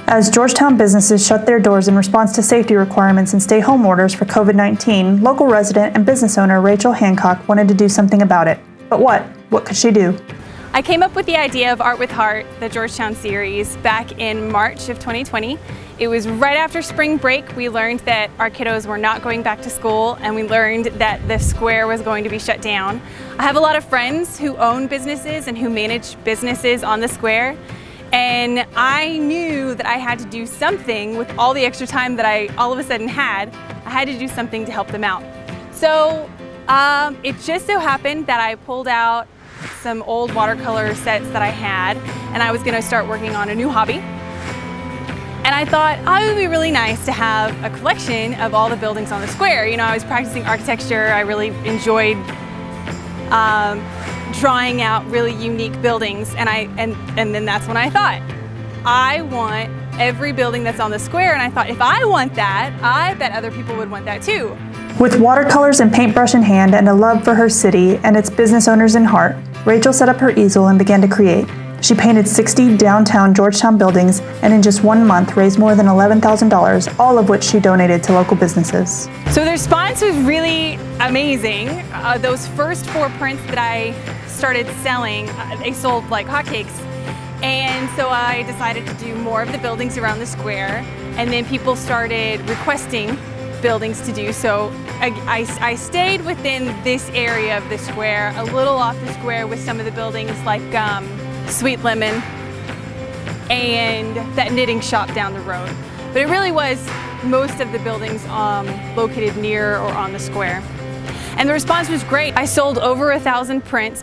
As Georgetown businesses shut their doors in response to safety requirements and stay-home orders for COVID-19, local resident and business owner Rachel Hancock wanted to do something about it. But what? What could she do? I came up with the idea of Art with Heart, the Georgetown series, back in March of 2020. It was right after spring break. We learned that our kiddos were not going back to school, and we learned that the square was going to be shut down. I have a lot of friends who own businesses and who manage businesses on the square, and I knew that I had to do something with all the extra time that I all of a sudden had. I had to do something to help them out. So it just so happened that I pulled out some old watercolor sets that I had, and I was going to start working on a new hobby. And I thought, oh, it would be really nice to have a collection of all the buildings on the square. You know, I was practicing architecture. I really enjoyed drawing out really unique buildings, and then that's when I thought, I want every building that's on the square, and I thought, if I want that, I bet other people would want that too. With watercolors and paintbrush in hand and a love for her city and its business owners in heart, Rachel set up her easel and began to create. She painted 60 downtown Georgetown buildings and in just 1 month raised more than $11,000, all of which she donated to local businesses. So the response was really amazing. Those first 4 prints that I started selling, they sold like hotcakes. And so I decided to do more of the buildings around the square, and then people started requesting buildings to do. So I stayed within this area of the square, a little off the square with some of the buildings like Sweet Lemon and that knitting shop down the road. But it really was most of the buildings located near or on the square. And the response was great. I sold over 1,000 prints.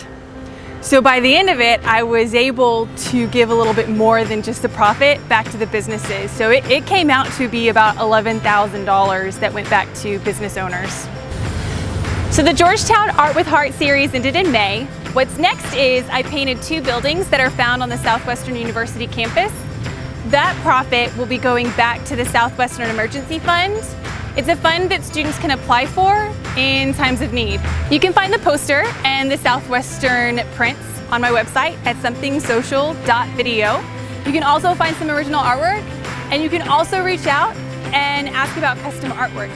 So by the end of it, I was able to give a little bit more than just the profit back to the businesses. So it came out to be about $11,000 that went back to business owners. So the Georgetown Art with Heart series ended in May. What's next is I painted 2 buildings that are found on the Southwestern University campus. That profit will be going back to the Southwestern Emergency Fund. It's a fund that students can apply for in times of need. You can find the poster and the Southwestern prints on my website at somethingsocial.video. You can also find some original artwork, and you can also reach out and ask about custom artwork.